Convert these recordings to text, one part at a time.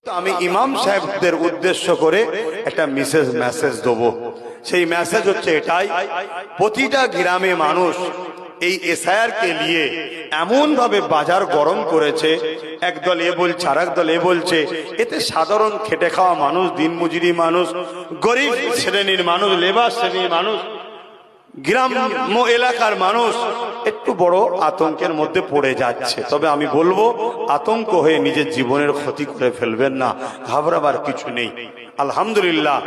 আমি ইমাম সাহেবদের উদ্দেশ্য করে একটা মেসেজ দেব। সেই মেসেজ হচ্ছে এটাই, প্রতিটা গ্রামে মানুষ এই এসআইআর কে নিয়ে এমন ভাবে বাজার গরম করেছে, একদল এ বলছে আর একদল এ বলছে, এতে সাধারণ খেটে খাওয়া মানুষ, দিনমজুরি মানুষ, গরিব শ্রেণীর মানুষ, লেবার শ্রেণীর মানুষ, গ্রাম্য এলাকার মানুষ একটু বড় আতঙ্কের মধ্যে পড়ে যাচ্ছে। তবে আমি বলবো, আতঙ্ক হয়ে নিজের জীবনের ক্ষতি করে ফেলবেন না, ঘাবড়াবার কিছু নেই। আলহামদুলিল্লাহ,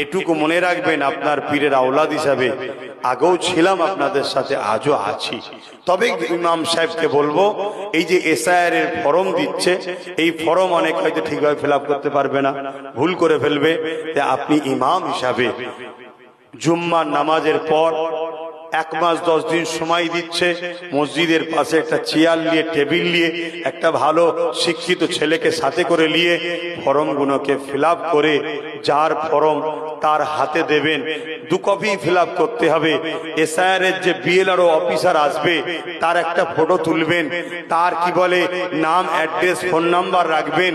এটুকু মনে রাখবেন, আপনার পীরের আওলাদ হিসাবে আগেও ছিলাম আপনাদের সাথে, আজও আছি। তবে ইমাম সাহেবকে বলবো, এই যে এসআইআর এর ফর্ম দিচ্ছে, এই ফর্ম অনেক হয়তো ঠিকভাবে ফিল আপ করতে পারবে না, ভুল করে ফেলবে। আপনি ইমাম হিসাবে জুম্মার নামাজের পর 1 মাস 10 দিন সময় দিচ্ছে, মসজিদের পাশে একটা চেয়ার নিয়ে, টেবিল নিয়ে, একটা ভালো শিক্ষিত ছেলেকে সাথে করে নিয়ে ফর্মগুলোকে ফিল আপ করে, যার ফর্ম তার হাতে দেবেন, 2 কপি ফিল আপ করতে হবে। এসআইআর এর যে বিএলআরও অফিসার আসবে, তার একটা ফটো তুলবেন, তার কি বলে নাম, অ্যাড্রেস, ফোন নাম্বার রাখবেন,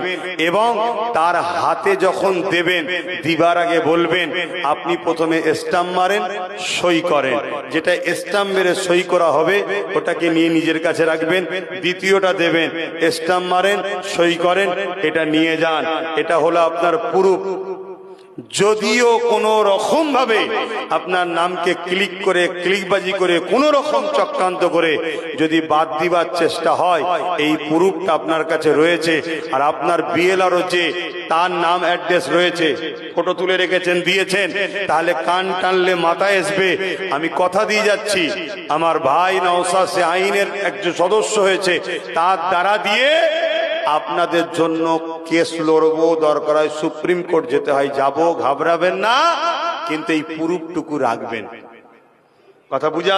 এবং তার হাতে যখন দেবেন, দিবার আগে বলবেন, আপনি প্রথমে স্টাম্প মারেন, সই করেন। যেটা স্টাম্প মেরে সই করা হবে ওটাকে নিয়ে নিজের কাছে রাখবেন, দ্বিতীয়টা দেবেন, স্টাম্প মারেন, সই করেন, এটা নিয়ে যান। এটা হলো আপনার প্রুফ। যদিও কোনো রকম ভাবে আপনার নামকে ক্লিক করে, ক্লিকবাজি করে, কোনো রকম চক্রান্ত করে যদি বাদ দিবার চেষ্টা হয়, এই প্রুফটা আপনার কাছে রয়েছে। আর আপনার বিএলআরও যে তার নাম, অ্যাড্রেস রয়েছে, ফটো তুলে রেখেছেন, দিয়েছেন, তাহলে কান টানলে মাথায় আসবে। আমি কথা দিয়ে যাচ্ছি, আমার ভাই নওশাদ সে আইনের একজন সদস্য হয়েছে, তার দ্বারা দিয়ে আপনাদের জন্য কেস লড়বো, দরকার হয় সুপ্রিম কোর্ট যেতে হয়, যাব, ঘাবড়াবেন না, কিন্তু এই প্রুফটুকু রাখবেন। কথা বুঝে